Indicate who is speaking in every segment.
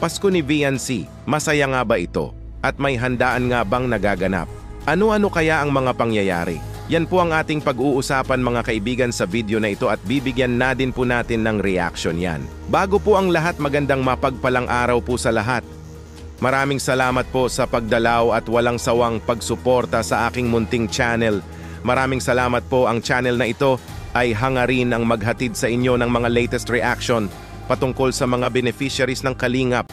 Speaker 1: Pasko ni VNC, masaya nga ba ito? At may handaan nga bang nagaganap? Ano-ano kaya ang mga pangyayari? Yan po ang ating pag-uusapan mga kaibigan sa video na ito at bibigyan na din po natin ng reaction yan. Bago po ang lahat, magandang mapagpalang araw po sa lahat. Maraming salamat po sa pagdalaw at walang sawang pagsuporta sa aking munting channel. Maraming salamat po, ang channel na ito ay hangarin ang maghatid sa inyo ng mga latest reaction patungkol sa mga beneficiaries ng Kalingap.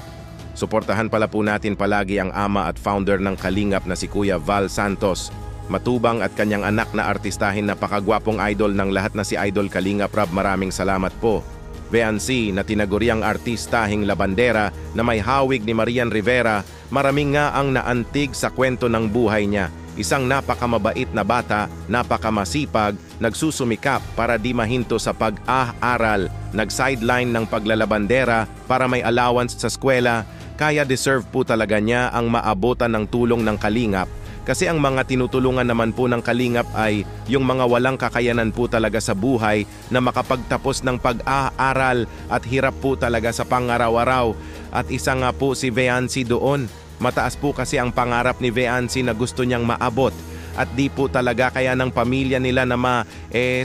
Speaker 1: Suportahan pala po natin palagi ang ama at founder ng Kalingap na si Kuya Val Santos. Matubang at kanyang anak na artistahin, napakagwapong idol ng lahat na si Idol Kalingap Rab. Maraming salamat po. VNC na tinaguriang artistahing labandera na may hawig ni Marian Rivera, maraming nga ang naantig sa kwento ng buhay niya. Isang napakamabait na bata, napakamasipag, nagsusumikap para di mahinto sa pag-aaral, nag-sideline ng paglalabandera para may allowance sa eskwela, kaya deserve po talaga niya ang maabutan ng tulong ng Kalingap. Kasi ang mga tinutulungan naman po ng Kalingap ay yung mga walang kakayanan po talaga sa buhay na makapagtapos ng pag-aaral at hirap po talaga sa pangaraw-araw. At isa nga po si VNC doon. Mataas po kasi ang pangarap ni VNC na gusto niyang maabot at di po talaga kaya ng pamilya nila na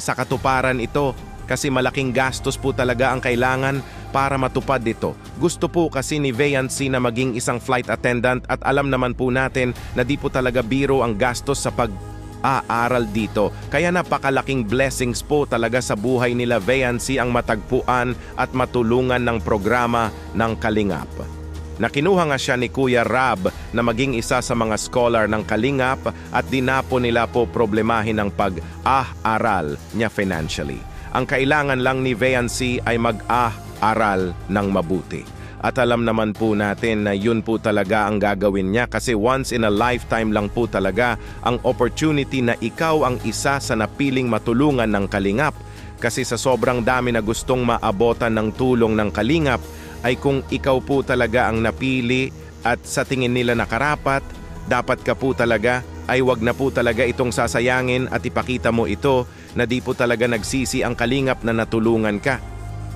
Speaker 1: sa katuparan ito kasi malaking gastos po talaga ang kailangan para matupad ito. Gusto po kasi ni VNC na maging isang flight attendant at alam naman po natin na di po talaga biro ang gastos sa pag-aaral dito. Kaya napakalaking blessings po talaga sa buhay nila VNC ang matagpuan at matulungan ng programa ng Kalingap. Nakinuha nga siya ni Kuya Rab na maging isa sa mga scholar ng Kalingap at dinapo nila po problemahin ang pag-aaral niya financially. Ang kailangan lang ni VNC ay mag-aaral ng mabuti. At alam naman po natin na yun po talaga ang gagawin niya kasi once in a lifetime lang po talaga ang opportunity na ikaw ang isa sa napiling matulungan ng Kalingap. Kasi sa sobrang dami na gustong maabotan ng tulong ng Kalingap, ay kung ikaw po talaga ang napili at sa tingin nila nakarapat, dapat ka po talaga, ay wag na po talaga itong sasayangin at ipakita mo ito na di po talaga nagsisi ang Kalingap na natulungan ka.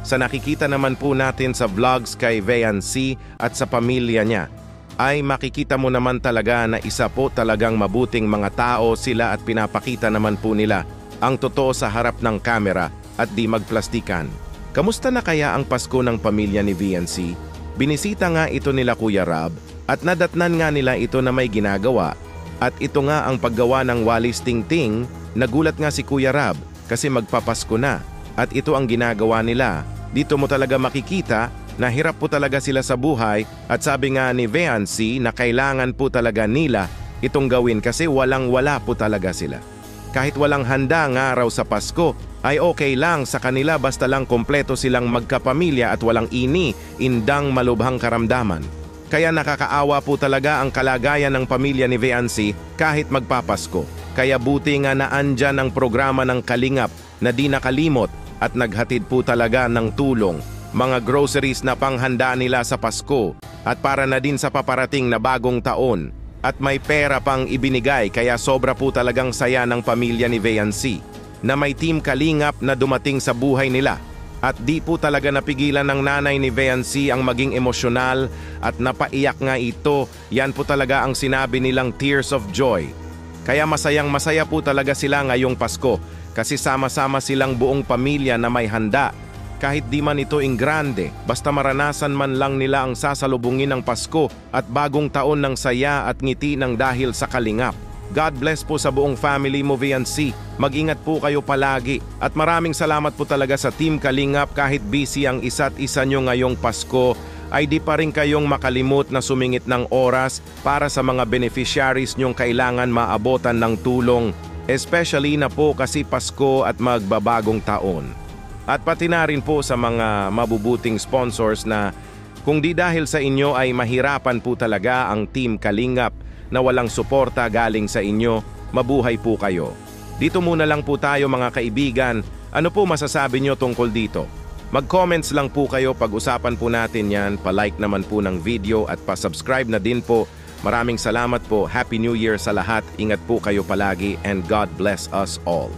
Speaker 1: Sa nakikita naman po natin sa vlogs kay VNC at sa pamilya niya, ay makikita mo naman talaga na isa po talagang mabuting mga tao sila at pinapakita naman po nila ang totoo sa harap ng kamera at di magplastikan. Kamusta na kaya ang Pasko ng pamilya ni VNC? Binisita nga ito nila Kuya Rab at nadatnan nga nila ito na may ginagawa. At ito nga ang paggawa ng walis tingting, nagulat nga si Kuya Rab kasi magpapasko na. At ito ang ginagawa nila. Dito mo talaga makikita na hirap po talaga sila sa buhay at sabi nga ni VNC na kailangan po talaga nila itong gawin kasi walang-wala po talaga sila. Kahit walang handa nga raw sa Pasko, ay okay lang sa kanila basta lang kompleto silang magkapamilya at walang indang malubhang karamdaman. Kaya nakakaawa po talaga ang kalagayan ng pamilya ni VNC kahit magpapasko. Kaya buti nga na andyan ang programa ng Kalingap na di nakalimot at naghatid po talaga ng tulong. Mga groceries na panghanda nila sa Pasko at para na din sa paparating na bagong taon. At may pera pang ibinigay kaya sobra po talagang saya ng pamilya ni VNC na may team Kalingap na dumating sa buhay nila. At di po talaga napigilan ng nanay ni VNC ang maging emosyonal at napaiyak nga ito. Yan po talaga ang sinabi nilang tears of joy. Kaya masayang masaya po talaga sila ngayong Pasko kasi sama-sama silang buong pamilya na may handa. Kahit di man ito ingrande, basta maranasan man lang nila ang sasalubungin ng Pasko at bagong taon ng saya at ngiti ng dahil sa Kalingap. God bless po sa buong family mo VNC. Mag-ingat po kayo palagi. At maraming salamat po talaga sa Team Kalingap kahit busy ang isa't isa nyo ngayong Pasko ay di pa rin kayong makalimot na sumingit ng oras para sa mga beneficiaries nyong kailangan maabotan ng tulong. Especially na po kasi Pasko at magbabagong taon. At pati na rin po sa mga mabubuting sponsors na kung di dahil sa inyo ay mahirapan po talaga ang Team Kalingap na walang suporta galing sa inyo, mabuhay po kayo. Dito muna lang po tayo mga kaibigan. Ano po masasabi nyo tungkol dito? Mag-comments lang po kayo, pag-usapan po natin yan, pa-like naman po ng video at pa-subscribe na din po. Maraming salamat po, Happy New Year sa lahat, ingat po kayo palagi and God bless us all.